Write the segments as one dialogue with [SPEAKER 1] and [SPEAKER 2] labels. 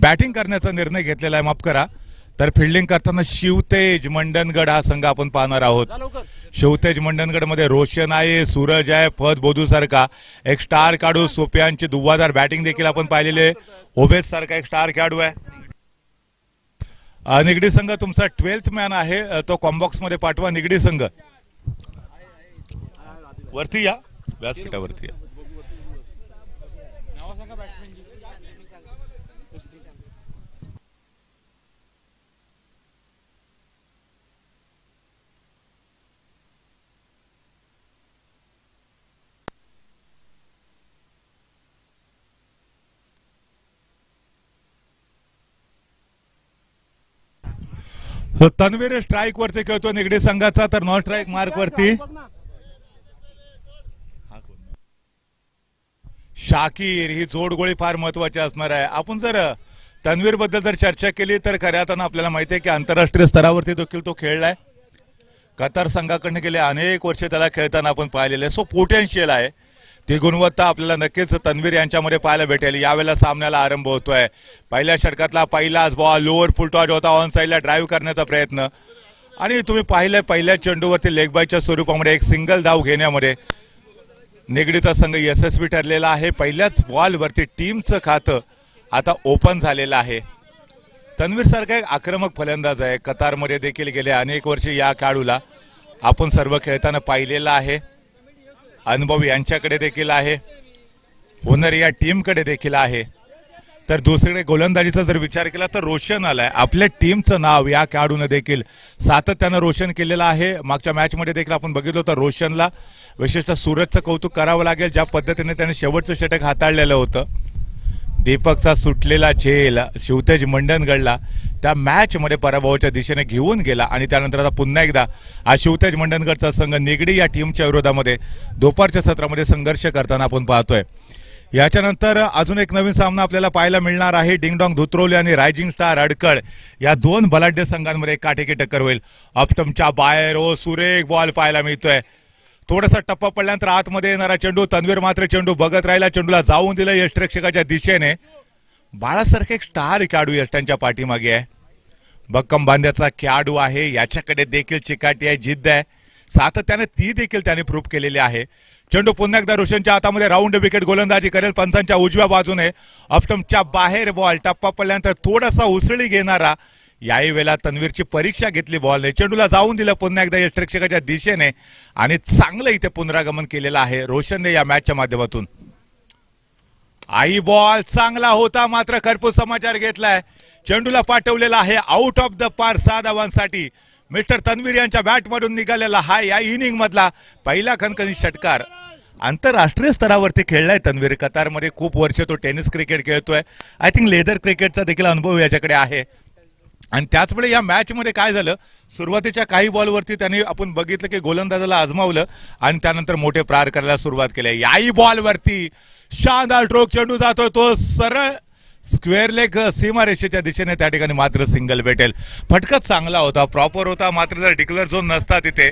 [SPEAKER 1] Batting करण्याचा निर्णय घेतलेला आहे, माफ करा. तर फिल्डिंग करताना शिवतेज मंडनगड हा संघ आपण पाहणार आहोत. शिवतेज मंडनगड मध्ये रोशन आहे, सूरज आहे, फद बोधू सारखा एक स्टार खेळाडू, सोप्यांची दुव्वादार बॅटिंग देखील आपण पाहिलेले. ओबेस सारखा एक स्टार खेळाडू आहे. निगडी संघ तुमचा 12th मॅन आहे, तो कॉम्बॉक्स मध्ये पाठवा. निगडी संघ वरती या, व्यासपीठावरती या. तन्वीर स्ट्राईक वरती खेळतो निगडी संघाचा, तर नॉन स्ट्राईक मार्क वरती शाकीर. ही जोडगोळी फार महत्वाची असणार आहे. आपण जर तन्वीर बद्दल जर चर्चा केली तर खऱ्या अर्थानं आपल्याला माहिती आहे की आंतरराष्ट्रीय स्तरावरती देखील तो खेळलाय. कतार संघाकडनं गेले अनेक वर्ष त्याला खेळताना आपण पाहिलेले. सो पोटेन्शियल आहे, ती गुणवत्ता आपल्याला नक्कीच तन्वीर यांच्यामध्ये पाहायला भेटेल. यावेळेला सामन्याला आरंभ होतोय. पहिल्या षटकातला पहिलाच बॉल लोअर फुलटॉच होता, ऑन साईडला ड्राईव्ह करण्याचा प्रयत्न, आणि तुम्ही पाहिलं पहिल्या चेंडूवरती लेग बायच्या स्वरूपामध्ये एक सिंगल धाव घेण्यामध्ये निगडीचा संघ यशस्वी ठरलेला आहे. पहिल्याच बॉलवरती टीमचं खातं आता ओपन झालेलं आहे. तन्वीर सारखा एक आक्रमक फलंदाज आहे. कतारमध्ये देखील गेले अनेक वर्ष या खेळाडूला आपण सर्व खेळताना पाहिलेला आहे. अनुभव यांच्याकडे देखील आहे, होनर या टीमकडे देखील आहे. तर दुसरीकडे गोलंदाजीचा जर विचार केला तर रोशन आलाय. आपल्या टीमचं नाव या खेळाडूने देखील सातत्यानं रोशन केलेलं आहे. मागच्या मॅच मध्ये देखील आपण बघितलं तर रोशनला विशेषतः सूरजचं कौतुक करावं लागेल, ज्या पद्धतीने त्याने शेवटचं षटक हाताळलेलं होतं. दीपकचा सुटलेला झेल शिवतेज मंडनगडला त्या मॅच मध्ये पराभवाच्या दिशेने घेऊन गेला, आणि त्यानंतर आता पुन्हा एकदा हा शिवतेज मंडनगडचा संघ निगडी या टीमच्या विरोधामध्ये दुपारच्या सत्रामध्ये संघर्ष करताना आपण पाहतोय. याच्यानंतर अजून एक नवीन सामना आपल्याला पाहायला मिळणार आहे. डिंगडॉंग धुत्रोली आणि रायझिंग स्टार अडकळ या दोन बलाढ्य संघांमध्ये काटेकी टक्कर होईल. ऑफस्टंपच्या बाहेर ओ सुरेख बॉल पाहायला मिळतोय. थोडासा टप्पा पडल्यानंतर आतमध्ये येणारा चेंडू, तन्वीर मात्र चेंडू बघत राहिला, चेंडूला जाऊन दिलं यष्टिरक्षकाच्या दिशेने. बाळासारखे एक स्टार खेळाडू यष्टांच्या पाठीमागे आहे. भक्कम बांध्याचा खेळाडू आहे, याच्याकडे देखील चिकाटी आहे, जिद्द आहे, सातत्याने ती देखील त्याने प्रूव्ह केलेली आहे. चेंडू पुन्हा एकदा रोशनच्या हातामध्ये, राऊंड विकेट गोलंदाजी करेल पंचांच्या उजव्या बाजूने. ऑफस्टंपच्या बाहेर बॉल, टप्पा पडल्यानंतर थोडासा उसळी घेणारा. याही वेळेला तन्वीरची परीक्षा घेतली बॉलने, चेंडूला जाऊन दिलं पुन्हा एकदा यष्टिरक्षकाच्या दिशेने, आणि चांगलं इथे पुनरागमन केलेलं आहे रोशनने या मॅचच्या माध्यमातून. आई बॉल चांगला होता, मात्र खरपूस समाचार घेतलाय. चेंडूला पाठवलेला आहे आउट ऑफ द पार 6 धावांसाठी. मिस्टर तन्वीर यांच्या बॅटमधून निघालेला हा या इनिंग मधला पहिला खणखणीत षटकार. आंतरराष्ट्रीय स्तरावरती खेळलाय तन्वीर. कतारमध्ये खूप वर्ष तो टेनिस क्रिकेट खेळतोय. आय थिंक लेदर क्रिकेटचा देखील अनुभव याच्याकडे आहे. आणि त्याचवेळी या मॅच मध्ये काय झालं, सुरुवातीच्या काही बॉलवरती त्यांनी आपण बघितलं की गोलंदाजाला आजमावलं आणि त्यानंतर मोठे प्रहार करायला सुरुवात केली. याही बॉलवरती शानदार स्ट्रोक, चेंडू जातोय तो सरळ स्क्वेअर लेग सीमारेषेच्या दिशेने, त्या ठिकाणी मात्र सिंगल भेटेल. फटका चांगला होता, प्रॉपर होता, मात्र जर डिक्लेअर झोन नसता तिथे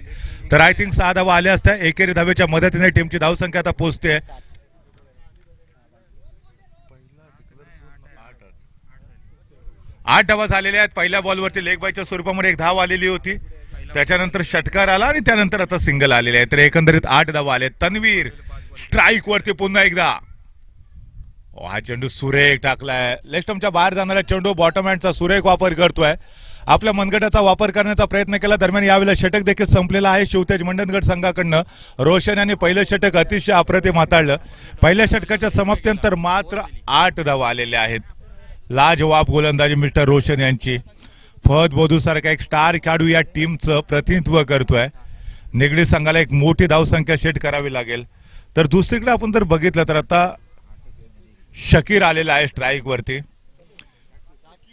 [SPEAKER 1] तर आय थिंक 6 धावा आल्या असत्या. एकेरी धावेच्या मदतीने टीमची धावसंख्या आता पोहोचते 8 धावा झालेल्या आहेत. पहिल्या बॉलवरती लेग बायच्या स्वरूपामध्ये एक धाव आलेली होती, त्याच्यानंतर षटकार आला आणि त्यानंतर आता सिंगल आलेले आहे. तर एकंदरीत 8 धावा आले. तन्वीर स्ट्राईक वरती पुन्हा एकदा. हा चेंडू सुरेख टाकलाय, लेग स्टंपच्या बाहेर जाणारा चेंडू बॉटम हँडचा सुरेख वापर करतोय. आपल्या मनगटाचा वापर करण्याचा प्रयत्न केला, दरम्यान यावेळेला षटक देखील संपलेला आहे शिवतेज मंडनगड संघाकडनं. रोशन यांनी पहिलं षटक अतिशय अप्रतिम हाताळलं. पहिल्या षटकाच्या समाप्तीनंतर मात्र 8 धावा आलेल्या आहेत. लाजवाब गोलंदाजी मिस्टर रोशन यांची. फद बोधू सारखा एक स्टार खेळाडू या टीमचं प्रतिनिधित्व करतोय. निगडी संघाला एक मोठी धावसंख्या सेट करावी लागेल. तर दुसरीकडे आपण जर बघितलं तर आता शाकीर आलेला आहे स्ट्राईक वरती.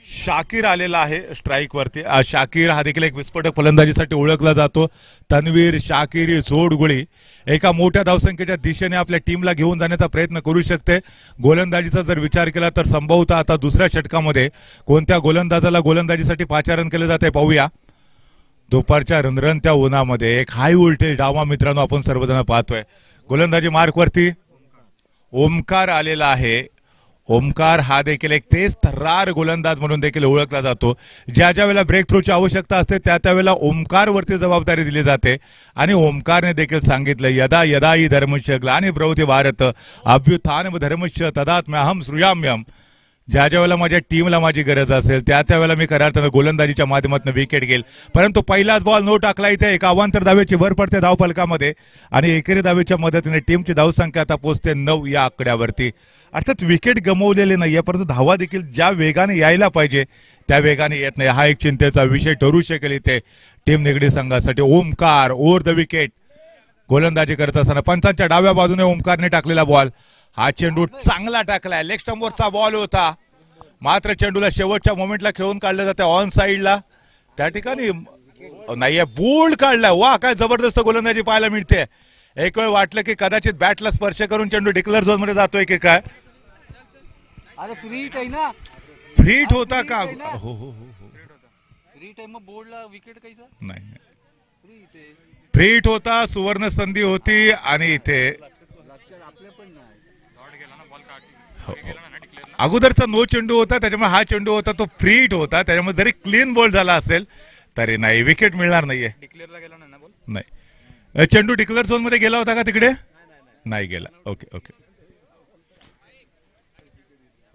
[SPEAKER 1] शाकीर आलेला आहे स्ट्राईक वरती. शाकीर हा देखील एक विस्फोटक फलंदाजीसाठी ओळखला जातो. तन्वीर शाकीर ही जोडगोळी एका मोठ्या धावसंख्येच्या दिशेने आपल्या टीमला घेऊन जाण्याचा प्रयत्न करू शकते. गोलंदाजीचा जर विचार केला तर संभवतः आता दुसऱ्या षटकामध्ये कोणत्या गोलंदाजाला गोलंदाजीसाठी पाचारण केले जाते पाहूया. दुपारच्या रणरणत्या उन्हामध्ये एक हाय व्होल्टेज डावा मित्रांनो आपण सर्वजण पाहतोय. गोलंदाजी मार्क वरती ओमकार आलेला आहे. ओमकार हा देखील एक तेज तर्रार गोलंदाज म्हणून देखील ओळखला जातो. ज्या ज्या वेळेला ब्रेक थ्रूची आवश्यकता असते त्या त्यावेळेला ओमकारवरती जबाबदारी दिली जाते आणि ओमकारने देखील सांगितलं यदा यदा ही धर्मस्य ग्लानी भवति भारत अभ्युत्थानम धर्मस्य तदात्म्यहम सृजाम्यहम. ज्या ज्या वेळेला माझ्या टीमला माझी गरज असेल त्या त्यावेळेला मी खऱ्या अर्थानं गोलंदाजीच्या माध्यमातून विकेट घेईल. परंतु पहिलाच बॉल नो टाकला इथे एक अवांतर धावेची भर पडते धावफलकामध्ये आणि एकेरी धावेच्या मदतीने टीमची धावसंख्या आता पोहोचते 9 या आकड्यावरती. अर्थात विकेट गमवलेले नाहीये परंतु धावा देखील ज्या वेगाने यायला पाहिजे त्या वेगाने येत नाही. हा एक चिंतेचा विषय ठरू शकेल इथे टीम निगडी संघासाठी. ओमकार ओव्हर द विकेट गोलंदाजी करत असताना पंचांच्या डाव्या बाजूने ओमकारने टाकलेला बॉल. हा चेंडू चांगला टाकलाय. लेग स्टंपवरचा बॉल होता मात्र चेंडूला शेवटच्या मोमेंटला खेळून काढलं जाते ऑन साइडला. त्या ठिकाणी नाहीये बोल्ड काढलाय. वा काय जबरदस्त गोलंदाजी पाहायला मिळते. एक वेळ वाटलं की कदाचित बॅटला स्पर्श करून चेंडू डिक्लेअर झोन मध्ये जातोय की काय. फ्रीट होता का. हो हो हो नाही फ्रीट होता. सुवर्ण संधी होती आणि इथे अगोदरचा नो चेंडू होता त्याच्यामुळे हा चेंडू होता तो फ्रीट होता. त्याच्यामुळे जरी क्लीन बॉल झाला असेल तरी नाही विकेट मिळणार नाहीये. नाही चेंडू डिक्लेअर झोन मध्ये गेला होता का तिकडे नाही गेला. ओके ओके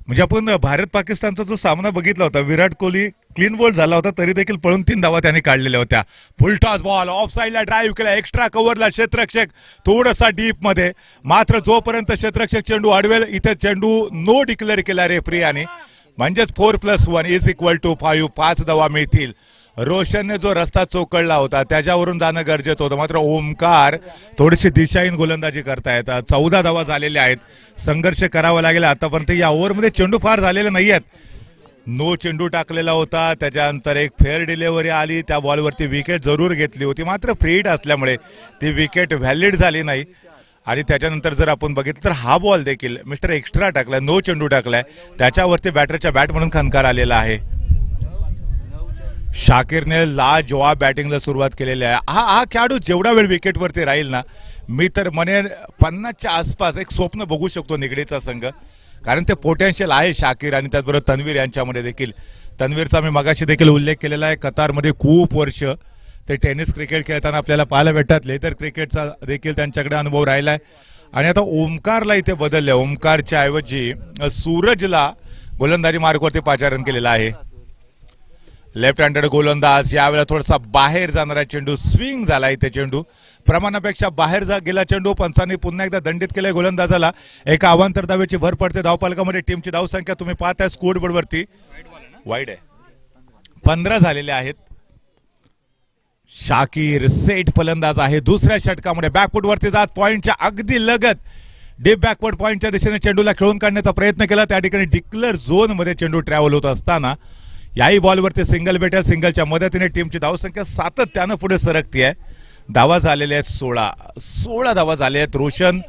[SPEAKER 1] म्हणजे आपण भारत पाकिस्तानचा जो सामना बघितला होता विराट कोहली क्लीन बॉल झाला होता तरी देखील पळून 3 धावा त्याने काढलेल्या होत्या. फुलटॉस बॉल ऑफ साइडला ड्राईव्ह केला एक्स्ट्रा कव्हरला क्षेत्ररक्षक थोडासा डीप मध्ये मात्र जोपर्यंत क्षेत्ररक्षक चेंडू अडवेल इथे चेंडू नो डिक्लेअर केला रेफरी आणि म्हणजेच 4+1 = 5. 5 धावा मिळतील. रोशनने जो रस्ता चोकळला होता त्याच्यावरून जाणं गरजेचं होतं मात्र ओमकार थोडीशी दिशाहीन गोलंदाजी करतायत. 14 धावा झालेल्या आहेत. संघर्ष करावा लागेल. आतापर्यंत या ओव्हरमध्ये चेंडू फार झालेले नाही आहेत. नो चेंडू टाकलेला होता त्याच्यानंतर एक फेअर डिलिव्हरी आली त्या बॉलवरती विकेट जरूर घेतली होती मात्र फ्रीट असल्यामुळे ती विकेट व्हॅलिड झाली नाही. आणि त्याच्यानंतर जर आपण बघितलं तर हा बॉल देखील मिस्टर एक्स्ट्रा टाकलाय नो चेंडू टाकलाय त्याच्यावरती बॅटरच्या बॅट म्हणून खणकार आलेला आहे. शाकिरने लाजवाब बॅटिंगला सुरुवात केलेली आहे. हा खेळाडू जेवढा वेळ विकेटवरती राहील ना मी तर म्हणेन 50च्या आसपास एक स्वप्न बघू शकतो निगडीचा संघ कारण ते पोटेन्शियल आहे शाकिर आणि त्याचबरोबर तन्वीर यांच्यामध्ये देखील. तन्वीरचा मी मगाशी देखील उल्लेख केलेला आहे. कतारमध्ये खूप वर्ष ते टेनिस क्रिकेट खेळताना आपल्याला पाहायला भेटतात. लेदर क्रिकेटचा देखील त्यांच्याकडे अनुभव राहिलाय आणि आता ओमकारला इथे बदलले. ओमकारच्या ऐवजी सूरजला गोलंदाजी मार्गवरती पाचारण केलेला आहे. लेफ्ट हँडेड गोलंदाज यावेळेला थोडासा बाहेर जाणारा चेंडू स्विंग झाला. इथे चेंडू प्रमाणापेक्षा बाहेर गेला चेंडू पंचांनी पुन्हा एकदा दंडित केलाय गोलंदाजाला. एका अवांतर धावेची भर पडते धावफलकामध्ये. टीमची धावसंख्या तुम्ही पाहताय स्कोर बोर्डवरती वाईड आहे 15 झालेले आहेत. शाकिर सेट फलंदाज आहे. दुसऱ्या षटकामध्ये बॅकफुट वरती जात पॉइंटच्या अगदी लगत डीप बॅकवर्ड पॉइंटच्या दिशेने चेंडूला खेळून काढण्याचा प्रयत्न केला. त्या ठिकाणी डिक्लेअर झोन मध्ये चेंडू ट्रॅव्हल होत असताना याही बॉलवरती सिंगल भेटेल. सिंगलच्या मदतीने टीमची धावसंख्या सातत्यानं पुढे सरकती आहे. धावा झालेल्या आहेत 16 धावा झाल्या आहेत. रोशन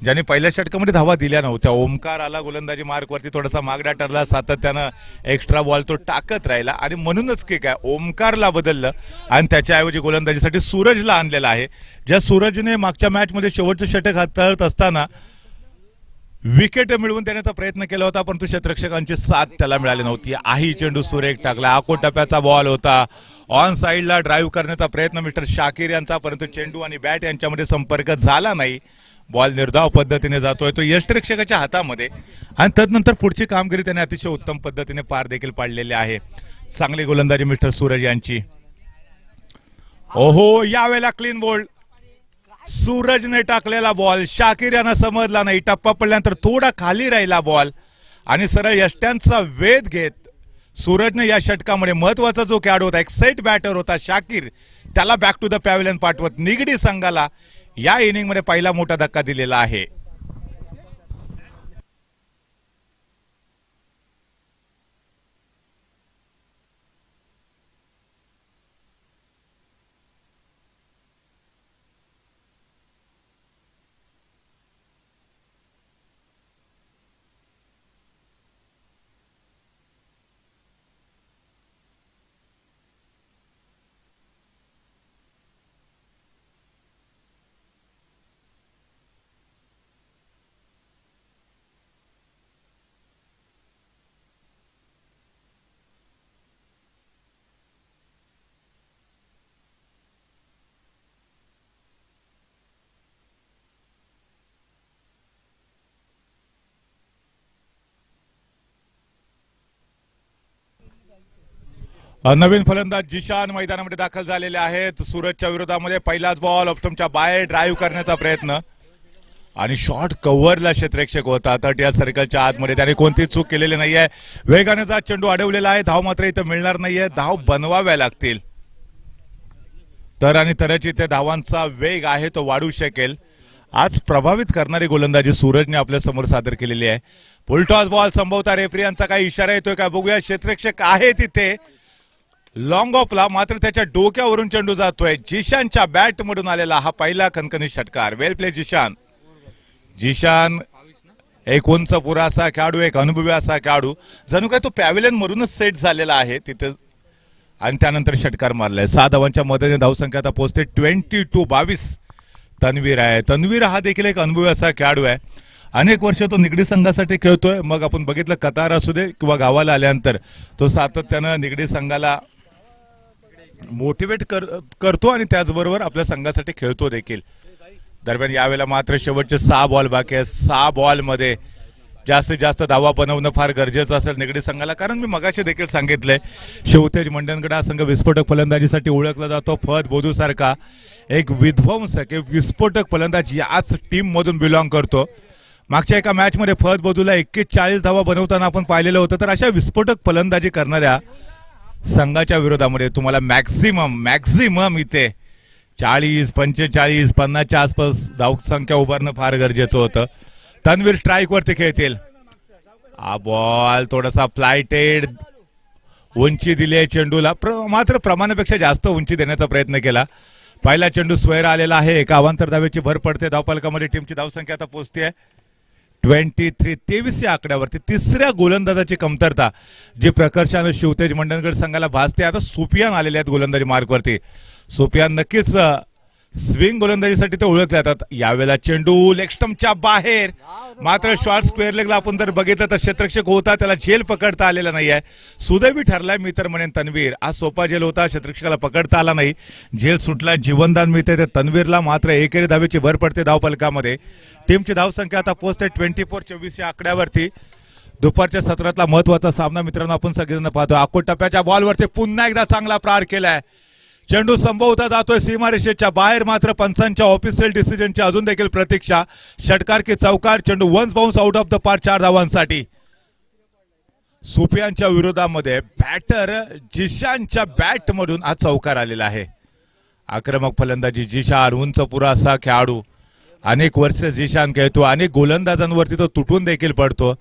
[SPEAKER 1] ज्यांनी पहिल्या षटकामध्ये धावा दिल्या नव्हत्या. ओमकार आला गोलंदाजी मार्कवरती थोडासा मागडा ठरला. सातत्यानं एक्स्ट्रा बॉल तो टाकत राहिला आणि म्हणूनच की काय ओमकारला बदललं आणि त्याच्याऐवजी गोलंदाजीसाठी सूरजला आणलेला आहे. ज्या सूरजने मागच्या मॅचमध्ये शेवटचं षटक हाताळत असताना विकेट मिळवून देण्याचा प्रयत्न केला होता परंतु क्षेत्ररक्षकांची साथ त्याला मिळाली नव्हती. आही चेंडू सुरेख टाकला. आकोटप्याचा बॉल होता. ऑन साइडला ड्राईव्ह करण्याचा प्रयत्न मिस्टर शाकिर यांचा परंतु चेंडू आणि बॅट यांच्यामध्ये संपर्क झाला नाही. बॉल निर्धाव पद्धतीने जातोय तो यष्टिरक्षकाच्या हातामध्ये आणि तदनंतर पुढची कामगिरी त्याने अतिशय उत्तम पद्धतीने पार देखील पाडलेली आहे. चांगली गोलंदाजी मिस्टर सूरज यांची. ओहो यावेळेला क्लीन बोल्ड. सूरजने टाकलेला बॉल शाकिर यांना समजला नाही. टप्पा पडल्यानंतर थोडा खाली राहिला बॉल आणि सरळ यष्ट्यांचा वेध घेत सूरजने या षटकामध्ये महत्वाचा जो खेळाडू होता एक सेट बॅटर होता शाकिर त्याला बॅक टू द पॅव्हलियन पाठवत निगडी संघाला या इनिंग मध्ये पहिला मोठा धक्का दिलेला आहे. नवीन फलंदाज जिशान मैदानामध्ये दाखल झालेले आहेत. सूरजच्या विरोधामध्ये पहिलाच बॉल ऑफस्टंपच्या बाहेर ड्राईव्ह करण्याचा प्रयत्न आणि शॉट कव्हरला क्षेत्ररक्षक होता. 30 या सर्कलच्या आतमध्ये त्याने कोणतीच चूक केलेली नाहीये. वेगाने जात चेंडू अडवलेला आहे. धाव मात्र इथं मिळणार नाहीये. धाव बनवाव्या लागतील तर आणि तरच इथे धावांचा वेग आहे तो वाढू शकेल. आज प्रभावित करणारी गोलंदाजी सूरजने आपल्या समोर सादर केलेली आहे. फुलटॉस बॉल संभवता रेफरीयांचा काही इशारा येतोय का बघूया. क्षेत्ररक्षक आहे तिथे लॉंग ऑफला, मात्र त्याच्या डोक्यावरून चेंडू जातोय. जिशानच्या बॅट मधून आलेला हा पहिला खणखणीत षटकार. Well play Zeeshan. जिशान एक उंच पुरासा खेळाडू, एक अनुभवी असा खेळाडू, जणू काय तो पॅव्हिलियन मधूनच सेट झालेला आहे तिथे आणि त्यानंतर षटकार मारलाय. 6 धावांच्या मदतीने धावसंख्या आता पोहोचते 22 तन्वीर आहे. तन्वीर हा देखील एक अनुभवी असा खेळाडू आहे. अनेक वर्ष तो निगडी संघासाठी खेळतोय. मग आपण बघितलं कतार असू दे किंवा गावाला आल्यानंतर तो सातत्यानं निगडी संघाला मोटिवेट करतो आणि त्याचबरोबर आपल्या संघासाठी खेळतो देखील. दरम्यान यावेळेला मात्र शेवटचे 6 बॉल बाकी आहेत. 6 बॉल मध्ये जास्तीत जास्त धावा बनवणं फार गरजेचं असेल निगडी संघाला. कारण मी मगाशी देखील सांगितलंय शिवतेज मंडणगड हा संघ विस्फोटक फलंदाजीसाठी ओळखला जातो. फहद बोधू सारखा एक विध्वंसक एक विस्फोटक फलंदाज याच टीम मधून बिलॉंग करतो. मागच्या एका मॅच मध्ये फहद बोधूला 41 धावा बनवताना आपण पाहिलेलं होतं. तर अशा विस्फोटक फलंदाजी करणाऱ्या संघाच्या विरोधामध्ये तुम्हाला मॅक्झिमम इथे 40, 45, 50च्या आसपास धावसंख्या उभारणं फार गरजेचं होतं. तन्वीर स्ट्राईक वरती खेळतील. हा बॉल थोडासा फ्लायटेड, उंची दिली आहे चेंडूला, मात्र प्रमाणापेक्षा जास्त उंची देण्याचा प्रयत्न केला. पहिला चेंडू स्क्वेअर आलेला आहे. एका अवांतर धावेची भर पडते. धावफलकामध्ये टीमची धावसंख्या आता पोहोचते 23 या आकड्यावरती. तिसऱ्या गोलंदाजाची कमतरता जी प्रकर्षाने शिवतेज मंडणगड संघाला भासते. आता सुफियान आलेले आहेत गोलंदाजी मार्कवरती. सुफियान नक्कीच स्विंग गोलंदाजीसाठी ते ओळखले जातात. यावेळेला चेंडू लेग स्टंपच्या बाहेर, मात्र शॉर्ट स्क्वेअर लेगला आपण जर बघितलं तर क्षेत्ररक्षक होता, त्याला झेल पकडता आलेला नाही आहे. सुदैवी ठरलाय मी तर म्हणेन तन्वीर. आज सोपा झेल होता, क्षेत्ररक्षकाला पकडता आला नाही, झेल सुटला, जीवनदान मिळते ते तन्वीरला. मात्र एकेरी धावेची भर पडते धावफलकामध्ये. टीमची धावसंख्या आता पोहोचते 24 या आकड्यावरती. दुपारच्या सत्रातला महत्वाचा सामना मित्रांनो आपण सगळेजण पाहतो. अकोट टप्प्याच्या बॉलवरती पुन्हा एकदा चांगला प्रहार केलाय. चेंडू संभवता जातोय सीमारेषेच्या बाहेर, मात्र पंचांच्या ऑफिशियल डिसिजनची अजून देखील प्रतीक्षा. षटकार की चौकार. चेंडू once bounce out of the park 4 धावांसाठी. सुफियानच्या विरोधामध्ये बॅटर जिशानच्या बॅट मधून हा चौकार आलेला आहे. आक्रमक फलंदाजी जिशान, उंच पुरा असा खेळाडू, अनेक वर्ष जिशान खेळतो. अनेक गोलंदाजांवरती तो तुटून देखील पडतो.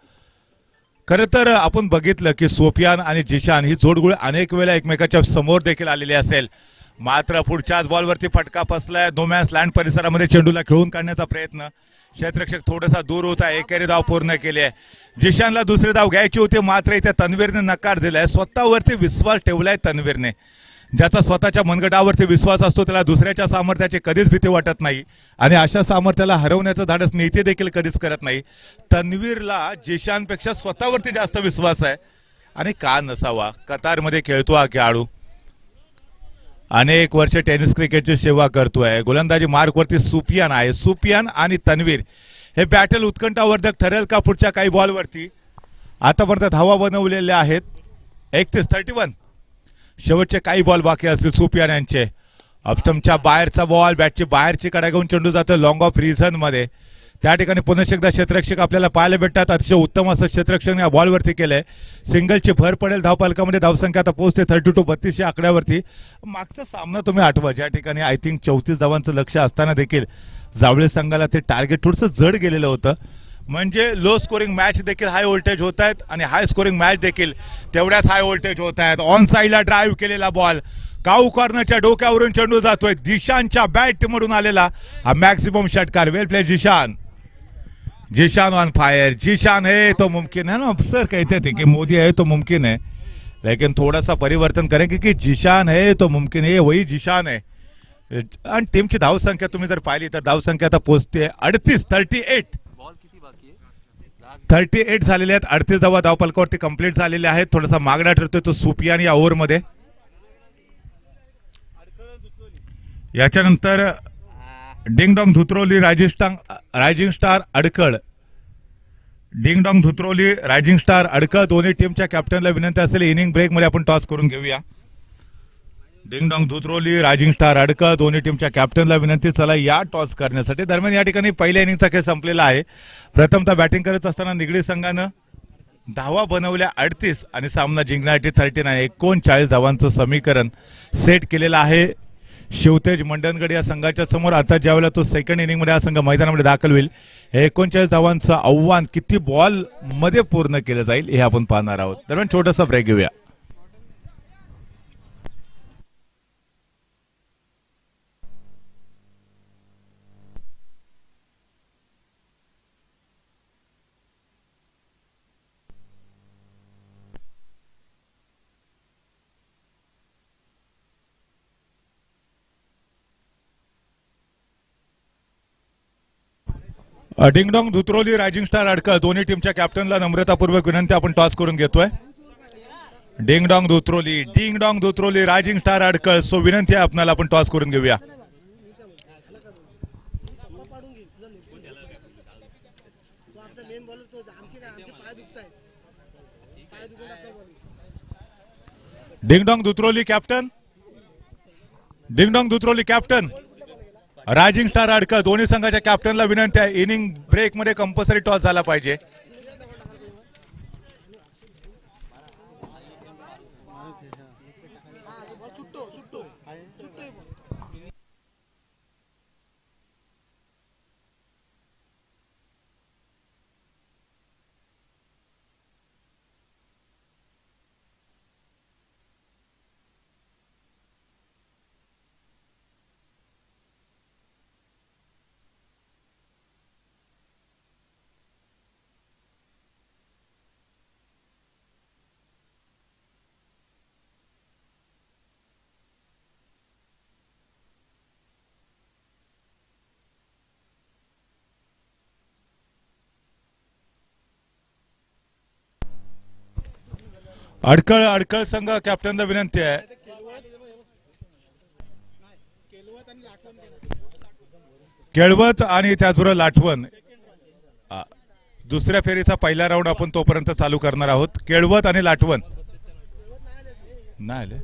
[SPEAKER 1] खरं तर आपण बघितलं की सुफियान आणि जिशान ही जोडगुळ अनेक वेळा एकमेकाच्या समोर देखील आलेली असेल. मात्र पुढच्याच बॉलवरती फटका फसलाय. नोमॅन्स लँड परिसरामध्ये चेंडूला खेळून काढण्याचा प्रयत्न. क्षेत्ररक्षक थोडासा दूर होता. एकेरी धाव पूर्ण केली आहे. जिशानला दुसरी धाव घ्यायची होती, मात्र इथे तन्वीरने नकार दिलाय. स्वतःवरती विश्वास ठेवलाय तन्वीरने. ज्याचा स्वतःच्या मनगटावरती विश्वास असतो त्याला दुसऱ्याच्या सामर्थ्याची कधीच भीती वाटत नाही आणि अशा सामर्थ्याला हरवण्याचं धाडस नीती देखील कधीच करत नाही. तन्वीरला जिशानपेक्षा स्वतःवरती जास्त विश्वास आहे आणि का नसावा. कतारमध्ये खेळतो हा खेळाडू. अनेक वर्ष टेनिस क्रिकेटची सेवा करतोय. गोलंदाजी मार्कवरती सुफियान आहे. सुफियान आणि तन्वीर हे बॅटल उत्कंठावर्धक ठरेल का पुढच्या काही बॉलवरती. आतापर्यंत धावा बनवलेल्या आहेत 31. शेवटचे काही बॉल बाकी असतील सुफियान यांचे. ऑफस्टंपच्या बाहेरचा बॉल, बॅटची बाहेरची कडा घेऊन चेंडू जातो लॉंग ऑफ रिझन मध्ये. त्या ठिकाणी पुन्हा एकदा क्षेत्ररक्षक आपल्याला पाहायला भेटतात. अतिशय उत्तम असं क्षेत्ररक्षक या बॉलवरती केलंय. सिंगलची भर पडेल धावफलकामध्ये. धावसंख्या आता पोहोचते 32 या आकड्यावरती. मागचा सामना तुम्ही आठवा, ज्या ठिकाणी आय थिंक 34 धावांचं लक्ष असताना देखील जावळे संघाला ते टार्गेट थोडंसं जड गेलेलं होतं. म्हणजे लो स्कोरिंग मॅच देखील हाय व्होल्टेज होत आहेत आणि हाय स्कोरिंग मॅच देखील तेवढ्याच हाय व्होल्टेज होत आहेत. ऑन साइडला ड्राईव्ह केलेला बॉल, काऊ कॉर्नरच्या डोक्यावरून चेंडू जातोय. जिशानच्या बॅट मधून आलेला हा मॅक्सिमम षटकार. Well play Zeeshan. Zeeshan on fire. Zeeshan है तो मुमकिन है ना, अफसर कहते थे कि मोदी है तो मुमकिन है, लेकिन थोड़ा सा परिवर्तन करेंगे कि जिशान है तो मुमकिन है, वही जिशान है. आणि टीमची धावसंख्या तुम्ही जर पाहिली तर धावसंख्या आता पोहोचते 38 झालेले आहेत. 38 धावा धावफलकावरती कंप्लीट झालेले आहेत. थोडासा मागणा ठरतोय तो सुफियान या ओव्हरमध्ये. याच्यानंतर ding-dong धुत्रोली rising star अडकळ. Ding-dong धुत्रोली rising star अडकळ दोन्ही टीमच्या कॅप्टनला विनंती असेल इनिंग ब्रेक मध्ये आपण टॉस करून घेऊया. डिंगडॉंग धुत्रोली, रायझिंग स्टार अडका दोन्ही टीमच्या कॅप्टनला विनंती चला या टॉस करण्यासाठी. दरम्यान या ठिकाणी पहिल्या इनिंगचा खेळ संपलेला आहे. प्रथमतः बॅटिंग करत असताना निगडी संघानं धावा बनवल्या 38 आणि सामना जिंकण्यासाठी 39 39 धावांचं समीकरण सेट केलेलं आहे शिवतेज मंडणगड या संघाच्या समोर. आता ज्यावेळेला तो सेकंड इनिंग मध्ये हा संघ मैदानामध्ये दाखल होईल 39 धावांचं आव्हान किती बॉल मध्ये पूर्ण केलं जाईल हे आपण पाहणार आहोत. दरम्यान छोटासा ब्रेक घेऊया. डिंगडॉंग धुत्रोली, रायझिंग स्टार अडका दोन्ही टीमच्या कॅप्टनला नम्रतापूर्वक विनंती आपण टॉस करून घेतोय. Ding-dong धुत्रोली, rising star अडकळ. सो विनंती आहे आपल्याला आपण टॉस करून घेऊया. डिंगडॉंग धुत्रोली कॅप्टन रायझिंग स्टार अडका दोन्ही संघाच्या कॅप्टनला विनंती आहे. इनिंग ब्रेक मध्ये कंपल्सरी टॉस झाला पाहिजे. अडकळ संघ कॅप्टनला विनंती आहे. केळवत आणि त्याचबरोबर लाठवण दुसऱ्या फेरीचा पहिला राऊंड आपण तोपर्यंत चालू करणार आहोत. केळवत आणि लाठवण नाही आले.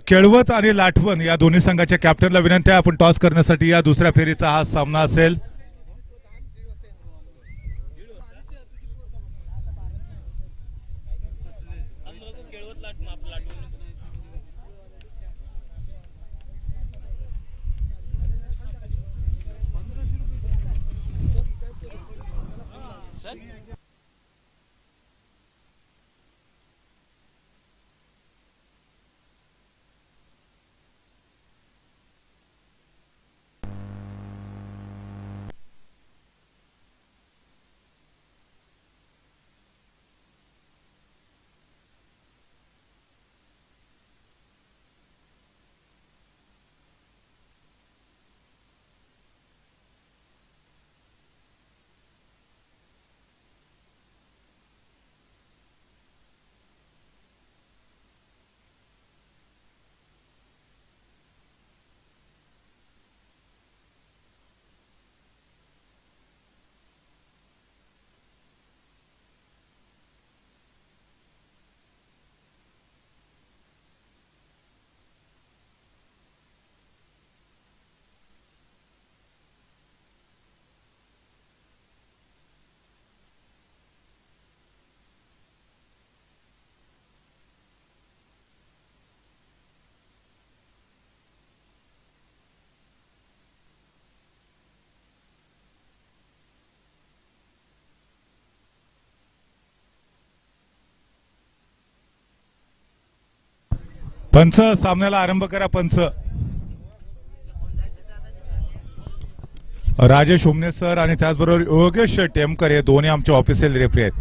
[SPEAKER 1] केळवत आणि लाठवण या दोन्ही संघाच्या कॅप्टनला विनंती आहे आपण टॉस करण्यासाठी. या दुसऱ्या फेरीचा हा सामना असेल. पंच सामन्याला आरंभ करा. पंच राजेश उमने सर आणि त्याचबरोबर योगेश टेमकर हे दोन्ही आमचे ऑफिशियल रेफरी आहेत.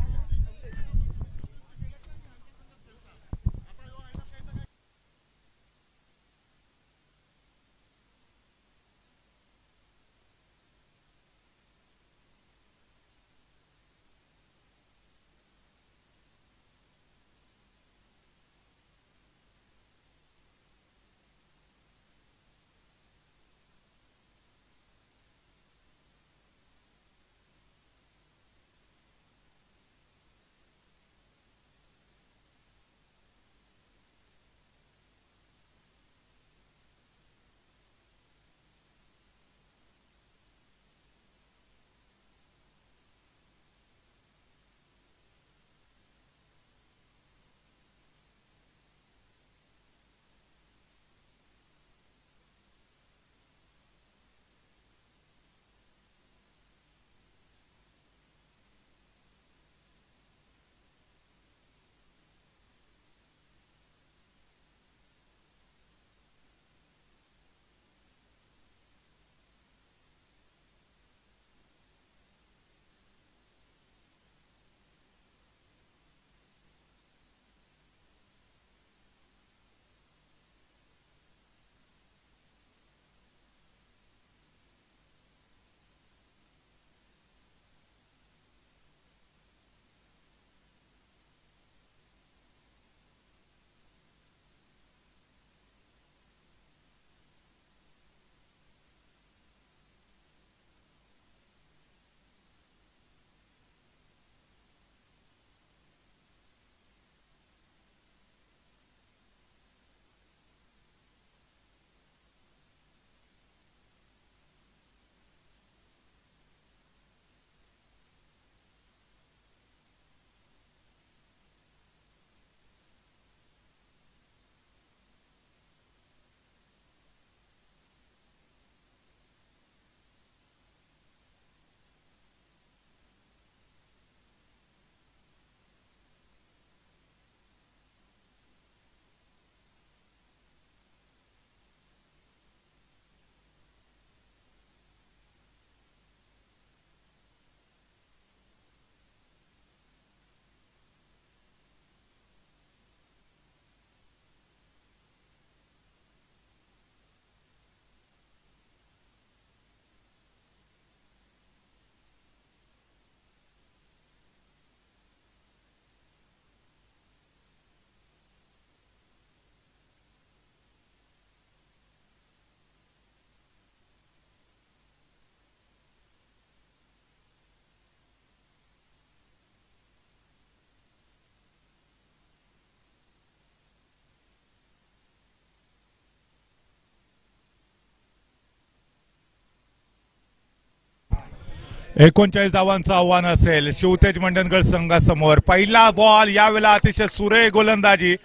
[SPEAKER 1] एकोणचाळीस धावांचं आव्हान असेल शिवतेज मंडणगड संघासमोर. पहिला बॉल यावेळेला अतिशय सुरेख गोलंदाजी.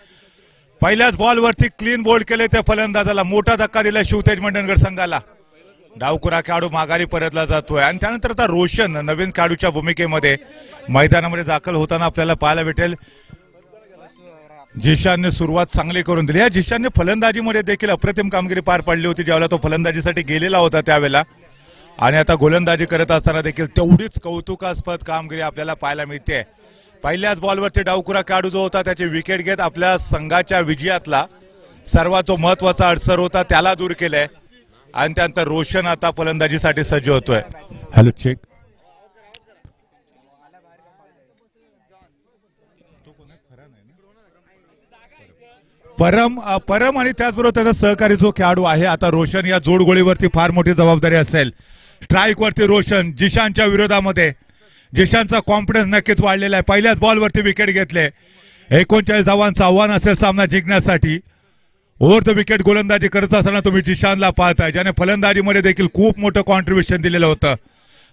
[SPEAKER 1] पहिल्याच बॉलवरती क्लीन बोल्ड केले त्या फलंदाजाला. मोठा धक्का दिला शिवतेज मंडणगड संघाला. डावखुरा खेळाडू माघारी परतला जातोय आणि त्यानंतर आता रोशन नवीन खेळाडूच्या भूमिकेमध्ये मैदानामध्ये दाखल होताना आपल्याला पाहायला भेटेल. जिशानने सुरुवात चांगली करून दिली. या जिशानने फलंदाजीमध्ये देखील अप्रतिम कामगिरी पार पाडली होती ज्यावेळेला तो फलंदाजीसाठी गेलेला होता त्यावेळेला. आणि आता गोलंदाजी करत असताना देखील तेवढीच कौतुकास्पद कामगिरी आपल्याला पाहायला मिळते. पहिल्याच बॉलवरती डावखुरा खेळाडू जो होता त्याची विकेट घेत आपल्या संघाच्या विजयातला सर्वात जो महत्वाचा अडसर होता त्याला दूर केलंय. आणि त्यानंतर रोशन आता फलंदाजीसाठी सज्ज होतोय. Hello check. परम आणि त्याचबरोबर त्याचा सहकारी जो खेळाडू आहे आता रोशन या जोडगोळीवरती फार मोठी जबाबदारी असेल. स्ट्राईक वरती रोशन जिशानच्या विरोधामध्ये. जिशानचा कॉन्फिडन्स नक्कीच वाढलेला आहे. पहिल्याच बॉलवरती विकेट घेतले. 39 धावांचं आव्हान असेल सामना जिंकण्यासाठी. ओव्हर द विकेट गोलंदाजी करत असताना तुम्ही जिशानला पाहताय ज्याने फलंदाजीमध्ये देखील खूप मोठं कॉन्ट्रीब्युशन दिलेलं होतं.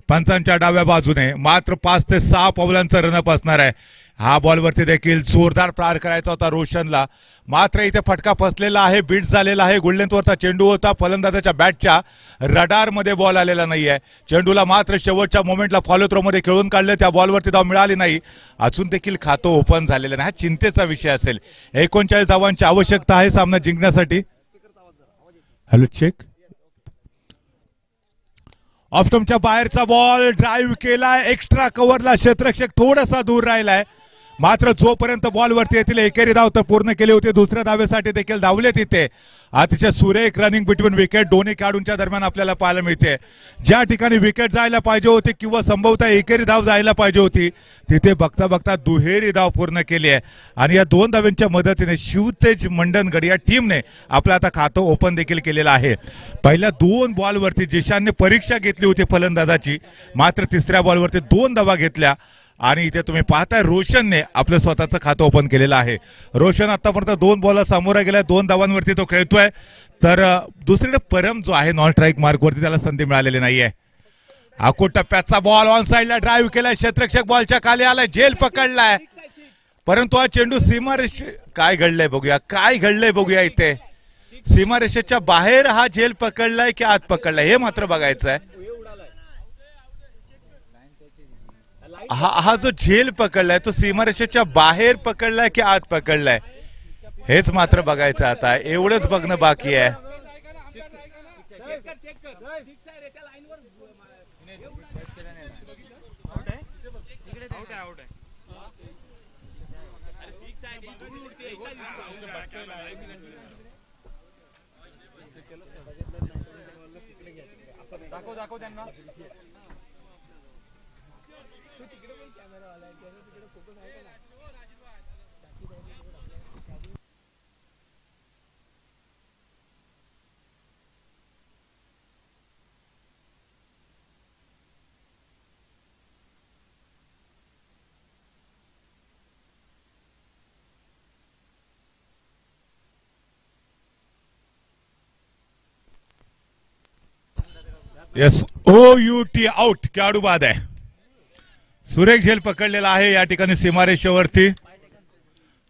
[SPEAKER 1] पंचांच्या डाव्या बाजूने मात्र 5 ते 6 पावलांचा रनअप असणार आहे. हा बॉलवरती देखील जोरदार प्रहार करायचा होता रोशनला. मात्र इथे फटका फसलेला आहे, बीट झालेला आहे. गुळलेंथवरचा चेंडू होता, फलंदाजाच्या बॅटच्या रडार मध्ये बॉल आलेला नाहीये. चेंडूला मात्र शेवटच्या मोमेंटला फॉलो थ्रो मध्ये खेळून काढले, त्या बॉलवरती धाव मिळाली नाही. अजून देखील खातं ओपन झालेलं नाही. हा चिंतेचा विषय असेल. 39 धावांची आवश्यकता आहे सामना जिंकण्यासाठी. Hello check. ऑफस्टंपच्या बाहेरचा बॉल ड्राईव्ह केलाय, एक्स्ट्रा कव्हरला क्षेत्ररक्षक थोडासा दूर राहिलाय. मात्र जोपर्यंत बॉलवरती येतील एकेरी धाव तर पूर्ण केली होती. दुसऱ्या धावेसाठी देखील धावले तिथे. अतिशय सुरेख रनिंग बिटवीन विकेट दोन्ही खेळाडूंच्या दरम्यान आपल्याला पाहायला मिळते. ज्या ठिकाणी विकेट जायला पाहिजे होती किंवा संभवतः एकेरी धाव जायला पाहिजे होती तिथे बघता बघता दुहेरी धाव पूर्ण केली आहे. आणि या 2 धावांच्या मदतीने शिवतेज मंडणगड या टीमने आपलं आता खातं ओपन देखील केलेलं आहे. पहिल्या 2 बॉलवरती जिशानने परीक्षा घेतली होती फलंदाजाची, मात्र तिसऱ्या बॉलवरती 2 धावा घेतल्या. आणि इथे तुम्ही पाहताय रोशनने आपलं स्वतःचं खातं ओपन केलेलं आहे. रोशन आतापर्यंत 2 बॉलला सामोरा गेलाय, 2 धावांवरती तो खेळतोय. तर दुसरीकडे परम जो आहे नॉन स्ट्राईक मार्कवरती त्याला संधी मिळालेली नाहीये. आखो टप्प्याचा बॉल ऑन साइडला ड्राईव्ह केलाय, क्षेत्ररक्षक बॉलच्या खाली आलाय, झेल पकडलाय. परंतु हा चेंडू सीमारेषे काय घडलंय बघूया, काय घडलंय बघूया. इथे सीमारेषेच्या बाहेर हा झेल पकडलाय की आत पकडलाय हे मात्र बघायचं आहे. हा जो झेल पकडलाय तो सीमारेषेच्या बाहेर पकडलाय की आत पकडलाय हेच मात्र बघायचं. आता एवढंच बघणं बाकी आहे. दाखव त्यांना. Yes, OUT out. खेळाडू बाद आहे. सुरेख झेल पकडलेला आहे या ठिकाणी सीमारेषेवरती.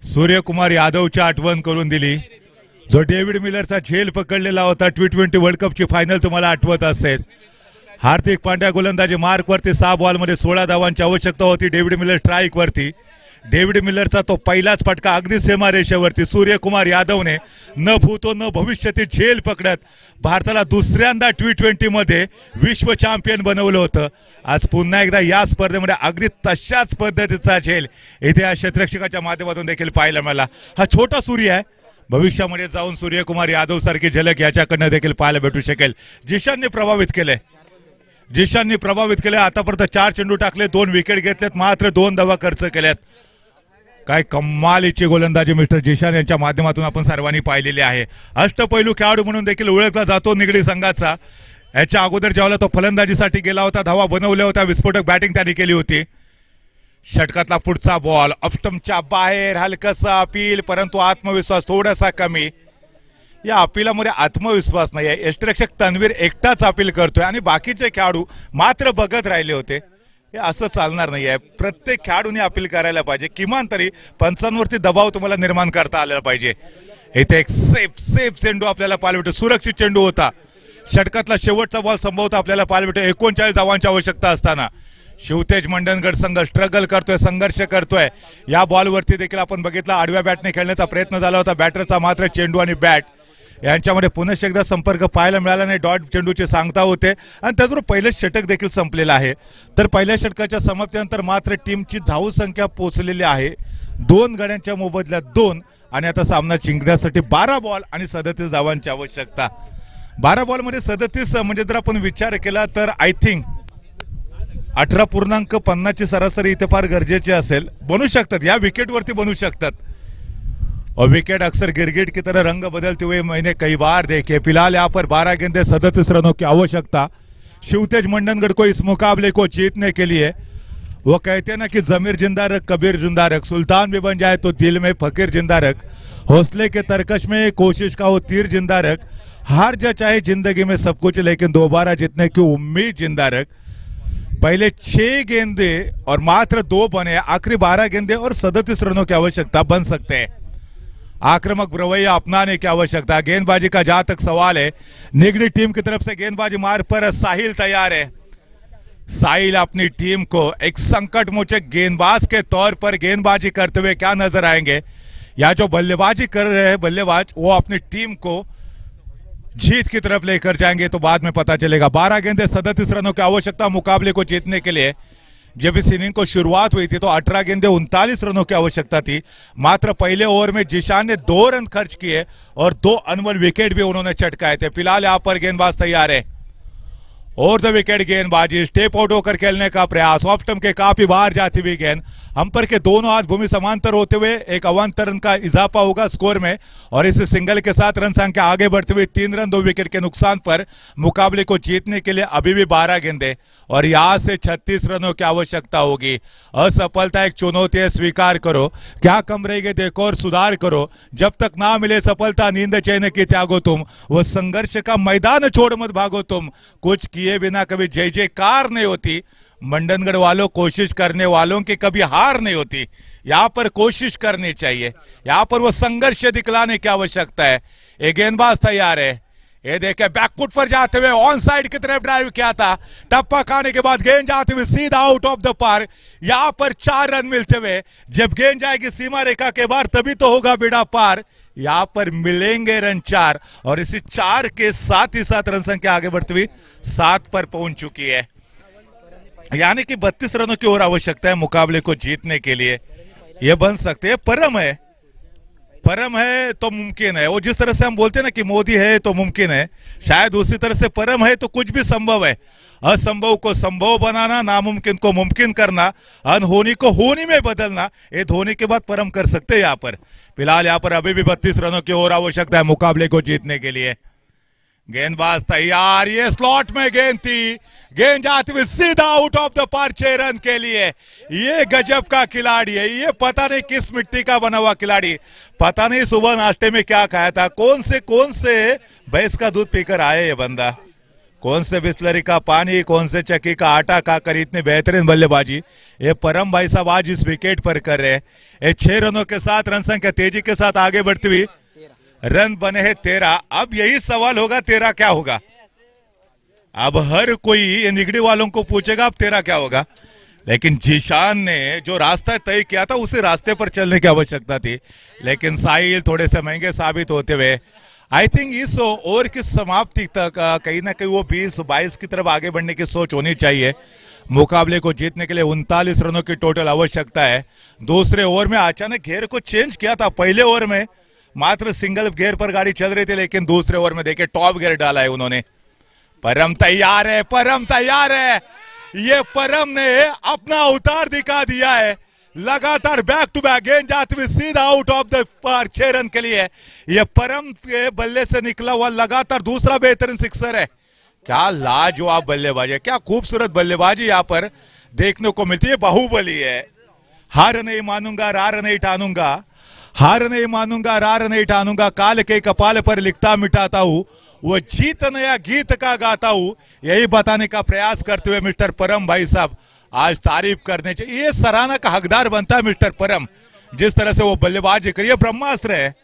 [SPEAKER 1] सूर्यकुमार यादवच्या आठवण करून दिली. जो डेव्हिड मिलरचा झेल पकडलेला होता T20 वर्ल्ड कपची फायनल तुम्हाला आठवत असेल. हार्दिक पांड्या गोलंदाजी मार्कवरती 6 बॉलमध्ये 16 धावांची आवश्यकता होती. डेव्हिड मिलर स्ट्राईक वरती. डेव्हिड मिलरचा तो पहिलाच फटका अगदी सीमारेषेवरती. सूर्यकुमार यादवने न भूतो न भविष्यातील झेल पकडत भारताला दुसऱ्यांदा T20 मध्ये विश्व चॅम्पियन बनवलं होतं. आज पुन्हा एकदा या स्पर्धेमध्ये अगदी तशाच पद्धतीचा झेल इथे या क्षेत्ररक्षकाच्या माध्यमातून देखील पाहायला मिळाला. हा छोटा सूर्य आहे, भविष्यामध्ये जाऊन सूर्यकुमार यादव सारखी झलक याच्याकडनं देखील पाहायला भेटू शकेल. जिशानने प्रभावित केले. आतापर्यंत 4 चेंडू टाकले, 2 विकेट घेतलेत, मात्र 2 धावा खर्च केल्यात. काय कमालीची गोलंदाजी मिस्टर जिशान यांच्या माध्यमातून आपण सर्वांनी पाहिलेली आहे. अष्टपैलू खेळाडू म्हणून देखील ओळखला जातो निगडी संघाचा. याच्या अगोदर जेव्हा तो फलंदाजीसाठी गेला होता, धावा बनवल्या होत्या, विस्फोटक बॅटिंग त्याने केली होती. षटकातला पुढचा बॉल ऑफस्टंपच्या बाहेर, हलकसा अपील, परंतु आत्मविश्वास थोडासा कमी. या अपिलामध्ये आत्मविश्वास नाही आहे. यष्टिरक्षक तन्वीर एकटाच अपील करतोय आणि बाकीचे खेळाडू मात्र बघत राहिले होते. हे असं चालणार नाही आहे. प्रत्येक खेळाडूने अपील करायला पाहिजे. किमान तरी पंचांवरती दबाव तुम्हाला निर्माण करता आला पाहिजे. इथे एक सेफ चेंडू आपल्याला पाहायला भेटतो. सुरक्षित चेंडू होता. षटकातला शेवटचा बॉल संभवता आपल्याला पाहायला भेटतो. 39 धावांची आवश्यकता असताना शिवतेज मंडणगड संघ स्ट्रगल करतोय, संघर्ष करतोय. या बॉलवरती देखील आपण बघितलं आडव्या बॅटने खेळण्याचा प्रयत्न झाला होता बॅटरचा, मात्र चेंडू आणि बॅट यांच्यामध्ये पुन्हा एकदा संपर्क पाहायला मिळाला नाही. डॉट चेंडूची सांगता होते आणि त्याचबरोबर पहिलेच षटक देखील संपलेलं आहे. तर पहिल्या षटकाच्या समाप्तीनंतर मात्र टीमची धाव संख्या पोहोचलेली आहे 2 गड्यांच्या मोबदल्यात 2. आणि आता सामना जिंकण्यासाठी 12 बॉल आणि 37 धावांची आवश्यकता. 12 बॉलमध्ये 37 म्हणजे जर आपण विचार केला तर आय थिंक 18.50 ची सरासरी इथे फार गरजेची असेल. बनू शकतात, या विकेटवरती बनू शकतात. और विकेट अक्सर गिरगिट की तरह रंग बदलते हुए मैंने कई बार देखे. फिलहाल यहाँ पर 12 गेंदे 37 रनों की आवश्यकता. शिवतेज मंडनगढ़ को इस मुकाबले को जीतने के लिए वो कहते हैं ना कि जमीर जिंदा रख कबीर जिंदा रख, सुल्तान भी बन जाए तो दिल में फकीर जिंदा रख, हौसले के तरकश में कोशिश का वो तीर जिंदा रख, हार जा चाहे जिंदगी में सब कुछ लेकिन दोबारा जीतने की उम्मीद जिंदा रख. पहले 6 गेंदे और मात्र 2 बने. आखिरी 12 गेंदे और 37 रनों की आवश्यकता बन सकते हैं. आक्रामक रवैया अपनाने की आवश्यकता। गेंदबाजी का जहां तक सवाल है, निगड़ी टीम की तरफ से गेंदबाजी मार्ग पर साहिल तैयार है। साहिल अपनी टीम को एक संकट मोचक गेंदबाज के तौर पर गेंदबाजी करते हुए क्या नजर आएंगे, या जो बल्लेबाजी कर रहे हैं बल्लेबाज वो अपनी टीम को जीत की तरफ लेकर जाएंगे, तो बाद में पता चलेगा। 12 गेंदे 37 रनों की आवश्यकता मुकाबले को जीतने के लिए। जब इस इनिंग को शुरुआत हुई थी तो 18 गेंदे 39 रनों की आवश्यकता थी। मात्र पहले ओवर में जिशान ने 2 रन खर्च किए और 2 अनमोल विकेट भी उन्होंने चटकाए थे। फिलहाल यहां पर गेंदबाज तैयार है और द विकेट गेंदबाजी, स्टेप आउट होकर खेलने का प्रयास, ऑफ स्टंप के काफी बाहर जाती हुई गेंद, अंपर के दोनों हाथ भूमि समांतर होते हुए एक अवान्तर रन का इजाफा होगा स्कोर में, और इस सिंगल के साथ रन संख्या आगे बढ़ते हुए 3 रन 2 विकेट के नुकसान पर मुकाबले को जीतने के लिए अभी भी 12 गेंदे और यहां से 36 रनों की आवश्यकता होगी। असफलता एक चुनौती है, स्वीकार करो, क्या कम रहेगी देखो और सुधार करो। जब तक ना मिले सफलता नींद चैन की त्यागो तुम, वो संघर्ष का मैदान छोड़ मत भागो तुम, कुछ किए बिना कभी जय जयकार नहीं होती। मंडनगढ़ वालों, कोशिश करने वालों की कभी हार नहीं होती। यहां पर कोशिश करनी चाहिए, यहां पर वो संघर्ष दिखलाने की आवश्यकता है। एक गेंदबाज तैयार है, ये देखे बैकफुट पर जाते हुए ऑन साइड की तरफ ड्राइव किया था, टप्पा खाने के बाद गेंद जाते हुए सीधा आउट ऑफ द पार्क। यहां पर 4 रन मिलते हुए, जब गेंद जाएगी सीमा रेखा के बाहर तभी तो होगा बेड़ा पार। यहां पर मिलेंगे रन 4 और इसी 4 के साथ ही साथ रन संख्या आगे बढ़ती हुई 7 पर पहुंच चुकी है, यानी कि 32 रनों की और आवश्यकता है मुकाबले को जीतने के लिए। यह बन सकते हैं, परम है तो मुमकिन है। वो जिस तरह से हम बोलते हैं ना कि मोदी है तो मुमकिन है, शायद उसी तरह से परम है तो कुछ भी संभव है। असंभव को संभव बनाना, नामुमकिन को मुमकिन करना, अनहोनी को होनी में बदलना, ये धोनी के बाद परम कर सकते हैं। यहाँ पर फिलहाल यहाँ पर अभी भी 32 रनों की और आवश्यकता है मुकाबले को जीतने के लिए। गेंदबाज तैयार, ये स्लॉट में गेंद थी, गेंद जाती हुई सीधा out of the park 6 run के लिए। ये गजब का खिलाड़ी है, ये पता नहीं किस मिट्टी का बना हुआ खिलाड़ी, पता नहीं सुबह नाश्ते में क्या खाया था, कौन से भैंस का दूध पीकर आए ये बंदा, कौन से बिस्लरी का पानी, कौन से चक्की का आटा खाकर इतनी बेहतरीन बल्लेबाजी ये परम भाई साहब आज इस विकेट पर कर रहे हैं। 6 रनों के साथ रन संख्या तेजी के साथ आगे बढ़ती हुई, रन बने हैं 13। अब यही सवाल होगा 13 क्या होगा। अब हर कोई ये निगड़ी वालों को पूछेगा अब 13 क्या होगा, लेकिन जीशान ने जो रास्ता तय किया था उसी रास्ते पर चलने की आवश्यकता थी, लेकिन साहिल थोड़े से महंगे साबित होते हुए आई थिंक इस ओवर की समाप्ति तक कहीं ना कहीं वो 20-22 की तरफ आगे बढ़ने की सोच होनी चाहिए। मुकाबले को जीतने के लिए 39 रनों की टोटल आवश्यकता है। दूसरे ओवर में अचानक घेर को चेंज किया था, पहले ओवर में मात्र सिंगल गियर पर गाड़ी चल रही थी, लेकिन दूसरे ओवर में देखे टॉप गियर डाला है उन्होंने। परम तैयार है, परम तैयार है, ये परम ने अपना अवतार दिखा दिया है। लगातार बैक टू बैक गेंद जाते हुए सीधा out of the park 6 run के लिए। ये परम के बल्ले से निकला हुआ लगातार दूसरा बेहतरीन सिक्सर है। क्या लाजवाब बल्लेबाजी है, क्या खूबसूरत बल्लेबाजी यहाँ पर देखने को मिलती है। बाहुबली है, हार नहीं मानूंगा रार नहीं ठानूंगा, हार नहीं मानूंगा रार नहीं ठानूंगा, काल के कपाल पर लिखता मिटाता हूं, वो जीत नया गीत का गाता हूं, यही बताने का प्रयास करते हुए मिस्टर परम भाई साहब आज तारीफ करने चाहिए। ये सराहना का हकदार बनता है मिस्टर परम, जिस तरह से वो बल्लेबाजी करी है। ब्रह्मास्त्र है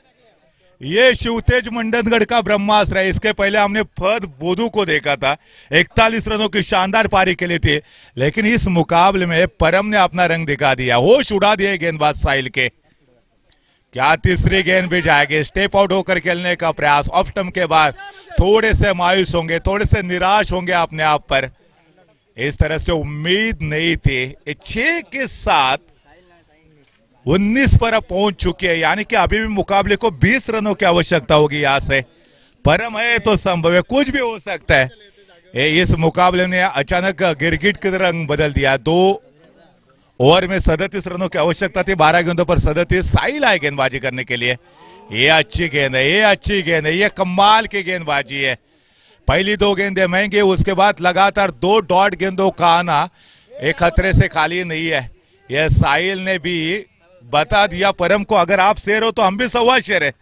[SPEAKER 1] ये, शिवतेज मंडनगढ़ का ब्रह्मास्त्र है। इसके पहले हमने फद बोधू को देखा था, 41 रनों की शानदार पारी के लिए थे, लेकिन इस मुकाबले में परम ने अपना रंग दिखा दिया, होश उड़ा दिए गेंदबाज साहिल के। क्या तीसरी गेंद भी जाएगी, स्टेप आउट होकर खेलने का प्रयास, ऑफ स्टंप के बाद थोड़े से मायूस होंगे, थोड़े से निराश होंगे अपने आप पर, इस तरह से उम्मीद नहीं थी। 6 के साथ 19 पर अब पहुंच चुके हैं, यानी कि अभी भी मुकाबले को 20 रनों की आवश्यकता होगी। यहां से परम है तो संभव है, कुछ भी हो सकता है। इस मुकाबले ने अचानक गिरगिट की रंग बदल दिया। 2 ओवर में 37 रनों की आवश्यकता थी, 12 गेंदों पर 37। साहिल आए गेंदबाजी करने के लिए, ये अच्छी गेंद है, ये अच्छी गेंद है, ये कमाल की गेंदबाजी है। पहली 2 गेंदें महंगी, उसके बाद लगातार 2 डॉट गेंदों का आना एक खतरे से खाली नहीं है। यह साहिल ने भी बता दिया परम को, अगर आप शेर हो तो हम भी सवा शेर है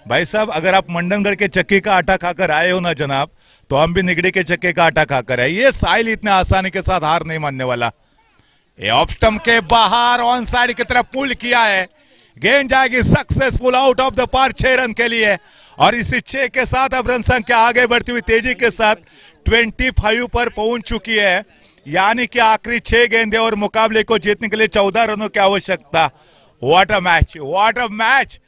[SPEAKER 1] भाई साहब। अगर आप मंडनगढ़ के चक्की का आटा खाकर आए हो ना जनाब, तो हम भी निगड़ी के चक्के का आटा खाकर आए। ये साहिल इतने आसानी के साथ हार नहीं मानने वाला। ऑफ स्टंप के बाहर ऑन साइड की तरफ पुल किया है, गेंद जाएगी successful out of the park 6 run के लिए। और इसी 6 के साथ अब रन संख्या आगे बढ़ती हुई तेजी के साथ 25 पर पहुंच चुकी है। यानी कि आखिरी 6 गेंदें और मुकाबले को जीतने के लिए 14 रनों की आवश्यकता। What a match, what a match.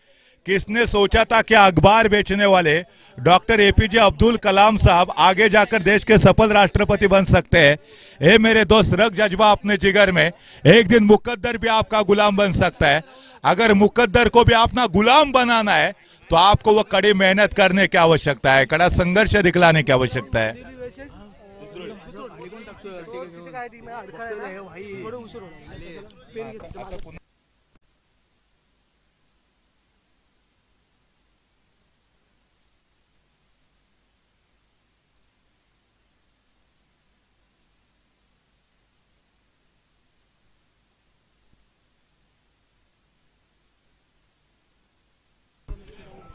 [SPEAKER 1] किसने सोचा था कि अखबार बेचने वाले डॉक्टर एपीजे अब्दुल कलाम साहब आगे जाकर देश के सफल राष्ट्रपति बन सकते हैं। ए मेरे दोस्त, रख जज्बा अपने जिगर में, एक दिन मुकद्दर भी आपका गुलाम बन सकता है। अगर मुकद्दर को भी अपना गुलाम बनाना है तो आपको वो कड़ी मेहनत करने की आवश्यकता है, कड़ा संघर्ष दिखलाने की आवश्यकता है।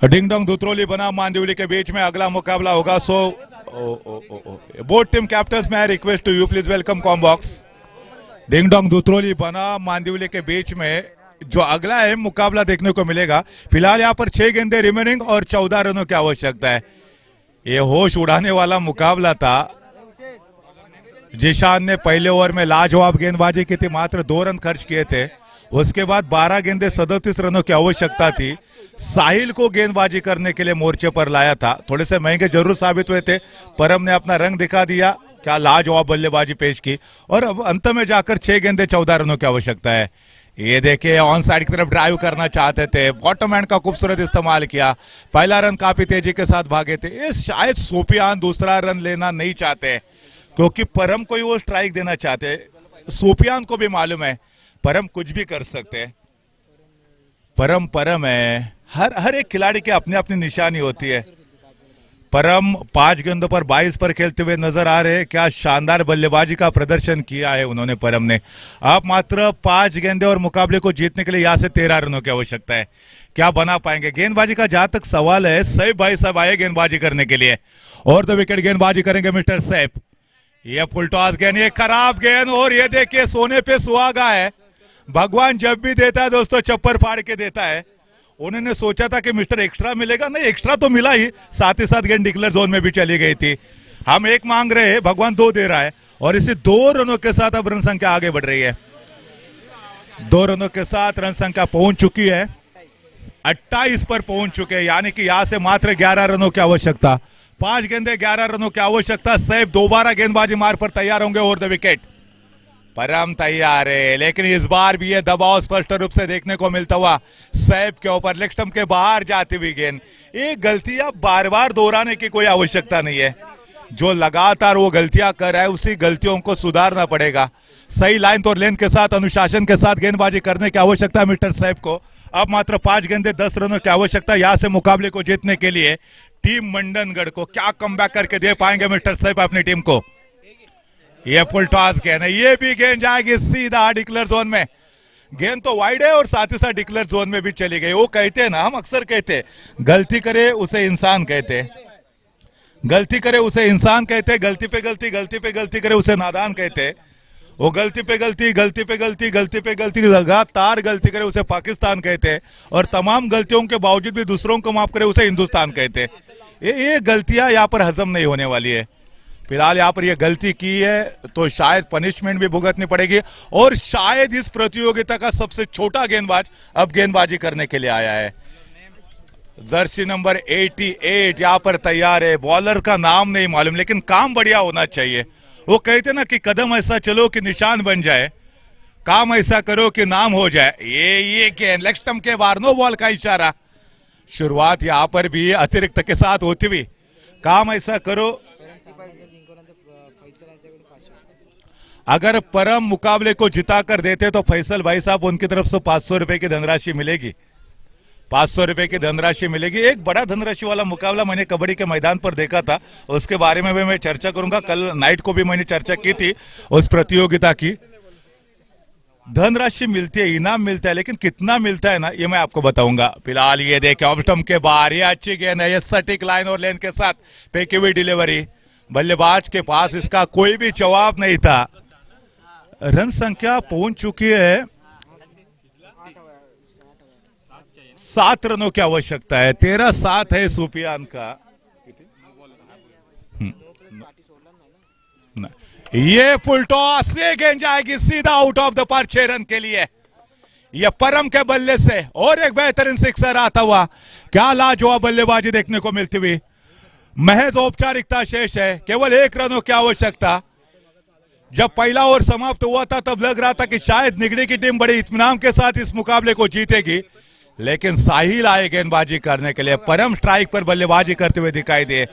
[SPEAKER 1] डिंग डोंग दुतरोली बना मांदिवली के बीच में अगला मुकाबला होगा। सो बोथ टीम कैप्टन्स में request to you please welcome कॉम्बॉक्स। डिंग डोंग दुतरोली बना मांदिवली के बीच में जो अगला है मुकाबला देखने को मिलेगा। फिलहाल यहाँ पर 6 गेंदे रिमेनिंग और 14 रनों की आवश्यकता है। ये होश उड़ाने वाला मुकाबला था। जिशान ने पहले ओवर में लाजवाब गेंदबाजी की थी, मात्र 2 रन खर्च किए थे। उसके बाद 12 गेंदे 37 रनों की आवश्यकता थी। साहिल को गेंदबाजी करने के लिए मोर्चे पर लाया था। थोड़े से महंगे जरूर साबित हुए थे। परम ने अपना रंग दिखा दिया, क्या लाजवाब बल्लेबाजी पेश की और अब अंत में जाकर 6 गेंदे 14 रनों की आवश्यकता है। ये देखिए ऑन साइड की तरफ ड्राइव करना चाहते थे, बॉटम हैंड का खूबसूरत इस्तेमाल किया। पहला रन काफी तेजी के साथ भागे थे। ये शायद सोपियान दूसरा रन लेना नहीं चाहते क्योंकि परम को ही वो स्ट्राइक देना चाहते। सोपियान को भी मालूम है परम कुछ भी कर सकते हैं। परम है। हर एक खिलाड़ी की अपनी अपनी निशानी होती है। परम 5 गेंदों पर 22 पर खेलते हुए नजर आ रहे हैं। क्या शानदार बल्लेबाजी का प्रदर्शन किया है उन्होंने परम ने। आप मात्र 5 गेंदे और मुकाबले को जीतने के लिए यहां से 13 रनों की आवश्यकता है। क्या बना पाएंगे? गेंदबाजी का जहां तक सवाल है, सैफ भाई साहब आए गेंदबाजी करने के लिए और तो विकेट गेंदबाजी करेंगे मिस्टर सैफ। ये फुल टॉस गेंद, ये खराब गेंद और ये देखिए सोने पे सुहागा है। भगवान जब भी देता है दोस्तों चप्पर फाड़ के देता है। उन्होंने सोचा था कि मिस्टर एक्स्ट्रा मिलेगा, नहीं एक्स्ट्रा तो मिला ही, साथ ही साथ गेंद डिक्लेयर जोन में भी चली गई थी। हम 1 मांग रहे हैं, भगवान 2 दे रहा है और इसी 2 रनों के साथ अब रन संख्या आगे बढ़ रही है। 2 रनों के साथ रन संख्या पहुंच चुकी है, 28 पर पहुंच चुके हैं। यानी कि यहां से मात्र 11 रनों की आवश्यकता। 5 गेंदे 11 रनों की आवश्यकता। सैफ दोबारा गेंदबाजी मार पर तैयार होंगे और द विकेट। परम तैयार है, लेकिन इस बार भी ये दबाव स्पष्ट रूप से देखने को मिलता हुआ सैफ के ऊपर। लेग स्टंप के बाहर जाती हुई गेंद। ये गलतियां बार बार दोहराने की कोई आवश्यकता नहीं है। जो लगातार वो गलतियां कर रहा है उसी गलतियों को सुधारना पड़ेगा। सही लाइन और लेंथ के साथ अनुशासन के साथ गेंदबाजी करने की आवश्यकता है मिस्टर सैफ को। अब मात्र 5 गेंदे 10 रनों की आवश्यकता यहां से मुकाबले को जीतने के लिए। टीम मंडनगढ़ को क्या कमबैक करके दे पाएंगे मिस्टर सैफ अपनी टीम को? ये फुल टॉस गेंद है, ये भी गेंद जाएगी सीधा डिक्लेयर जोन में। गेंद तो वाइड है और साथ ही साथ डिक्लेयर जोन में भी चली गई। वो कहते हैं ना, हम अक्सर कहते गलती करे उसे इंसान कहते, गलती करे उसे इंसान कहते, गलती पे गलती, गलती पे गलती करे उसे नादान कहते। वो गलती पे गलती, गलती पे गलती, गलती पे गलती, लगातार गलती करे उसे पाकिस्तान कहते और तमाम गलतियों के बावजूद भी दूसरों को माफ करे उसे हिंदुस्तान कहते। ये गलतियां यहाँ पर हजम नहीं होने वाली है। फिलहाल यहाँ पर यह गलती की है तो शायद पनिशमेंट भी भुगतनी पड़ेगी और शायद इस प्रतियोगिता का सबसे छोटा गेंदबाज अब गेंदबाजी करने के लिए आया है। जर्सी नंबर 88 यहाँ पर तैयार है। बॉलर का नाम नहीं मालूम लेकिन काम बढ़िया होना चाहिए। वो कहते ना कि कदम ऐसा चलो कि निशान बन जाए, काम ऐसा करो कि नाम हो जाए। ये गेंद लेग स्टंप के बाहर, नो बॉल का इशारा। शुरुआत यहाँ पर भी अतिरिक्त के साथ होती हुई, काम ऐसा करो। अगर परम मुकाबले को जिता कर देते तो फैसल भाई साहब उनकी तरफ से 500 रुपए की धनराशि मिलेगी। 500 रुपए की धनराशि मिलेगी। एक बड़ा धनराशि वाला मुकाबला मैंने कबड्डी के मैदान पर देखा था, उसके बारे में भी मैं चर्चा करूंगा। कल नाइट को भी मैंने चर्चा की थी उस प्रतियोगिता की। धनराशि मिलती है, इनाम मिलता है, लेकिन कितना मिलता है ना ये मैं आपको बताऊंगा। फिलहाल ये देखे ऑफ स्टंप के बाहर, ये अच्छी गेंद है, ये सटीक लाइन और लेंथ के साथ फेंकी हुई डिलीवरी। बल्लेबाज के पास इसका कोई भी जवाब नहीं था। रन संख्या पहुंच चुकी है 7 रनों की आवश्यकता है, 13-7 है सुफियान का। ये फुल टॉस, ये गेंद जाएगी सीधा out of the park 6 run के लिए। ये परम के बल्ले से और एक बेहतरीन सिक्सर आता हुआ, क्या लाजवाब बल्लेबाजी देखने को मिलती हुई। महज औपचारिकता शेष है, केवल 1 रनों की आवश्यकता। जब पहला ओवर समाप्त हुआ था तब लग रहा था कि शायद निगड़ी की टीम बड़े इत्मीनान के साथ इस मुकाबले को जीतेगी, लेकिन साहिल आए गेंदबाजी करने के लिए। परम स्ट्राइक पर बल्लेबाजी करते हुए दिखाई दिए,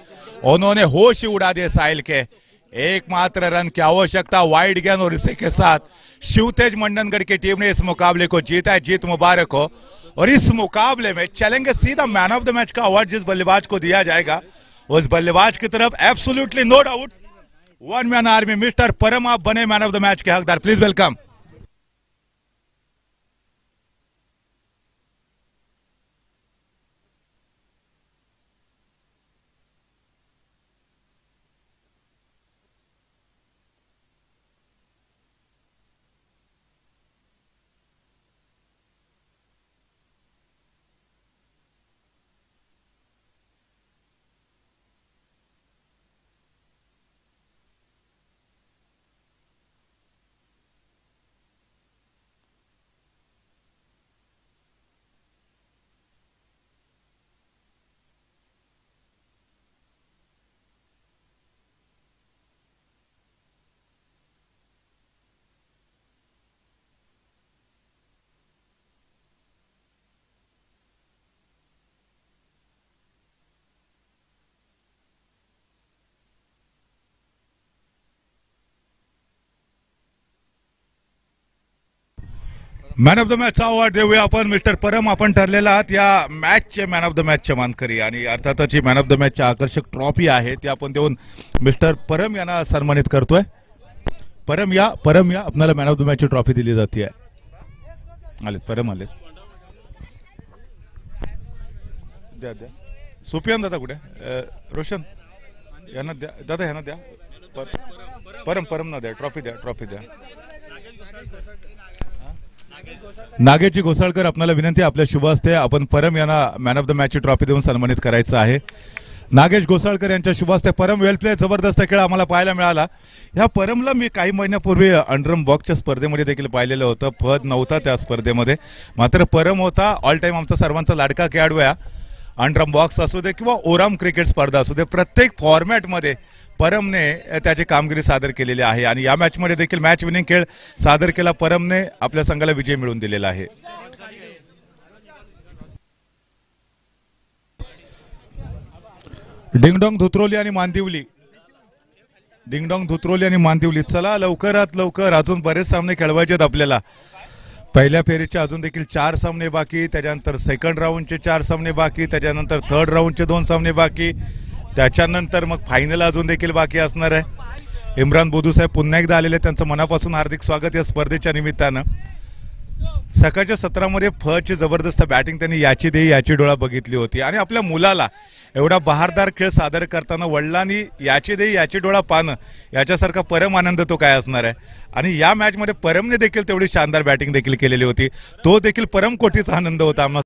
[SPEAKER 1] उन्होंने होश ही उड़ा दिए साहिल के। एकमात्र रन की आवश्यकता, वाइड गेंद, और इसी के साथ शिवतेज मंडनगढ़ की टीम ने इस मुकाबले को जीता है। जीत मुबारक हो। और इस मुकाबले में चलेंगे सीधा मैन ऑफ द मैच का अवार्ड जिस बल्लेबाज को दिया जाएगा उस बल्लेबाज की तरफ। Absolutely no doubt, one man army mister Param, आप बने मैन ऑफ द मैच के हकदार। Please welcome. Man of the मॅचचा अवॉर्ड देऊया आपण मिस्टर परम, आपण ठरलेला आहात या मॅचचे मॅन ऑफ द मॅचचे मानकरी, आणि अर्थातच ही मॅन ऑफ द मॅचची आकर्षक ट्रॉफी आहे ती आपण देऊन मिस्टर परम यांना सन्मानित करतोय। परम या आपल्याला मॅन ऑफ द मॅचची ट्रॉफी दिली जाते। आलेत परम, आलेत। द्या द्या सुफियान दादा कुठे? रोशन यांना द्या दादा, यांना द्या। परम ना द्या, ट्रॉफी द्या। नागेशजी घोसाळकर, आपल्याला विनंती, आपल्या शुभ हस्ते आपण परम यांना मॅन ऑफ द मॅचची ट्रॉफी देऊन सन्मानित करायचं आहे। नागेश घोसाळकर यांच्या शुभ हस्ते। परम वेल प्ले, जबरदस्त खेळ आम्हाला पाहायला मिळाला। या परमला मी काही महिन्यापूर्वी अंडरम बॉक्सच्या स्पर्धेमध्ये देखील पाहिलेलं होतं, पद नव्हता त्या स्पर्धेमध्ये, मात्र परम होता। ऑल टाइम आमचा सर्वांचा लाडका खेळाडू आहे। अंडरम बॉक्स असू दे किंवा ओराम क्रिकेट स्पर्धा असू दे, प्रत्येक फॉर्मॅटमध्ये परमने त्याची कामगिरी सादर केलेली आहे, आणि या मॅचमध्ये देखील मॅच विनिंग खेळ सादर केला परमने, आपल्या संघाला विजय मिळवून दिलेला आहे। डिंगडोंग धुत्रोली आणि मांदिवली, चला लवकरात लवकर, अजून बरेच सामने खेळवायचे आहेत आपल्याला। पहिल्या फेरीचे अजून देखील 4 सामने बाकी, त्याच्यानंतर सेकंड राऊंडचे 4 सामने बाकी, त्याच्यानंतर थर्ड राऊंडचे 2 सामने बाकी, त्याच्यानंतर मग फायनल अजून देखील बाकी असणार आहे। इम्रान बोधू साहेब पुन्हा एकदा आलेले, त्यांचं मनापासून हार्दिक स्वागत या स्पर्धेच्या निमित्तानं। सकाळच्या सत्रामध्ये फची जबरदस्त बॅटिंग त्यांनी याची देई याची डोळा बघितली होती, आणि आपल्या मुलाला एवढा बहारदार खेळ सादर करताना वडिलांनी याची देई याची डोळा पाहणं याच्यासारखा परम आनंद तो काय असणार आहे। आणि या मॅचमध्ये परमने देखील तेवढी शानदार बॅटिंग देखील केलेली होती, तो देखील परम कोटीचा आनंद होता आम्हाला।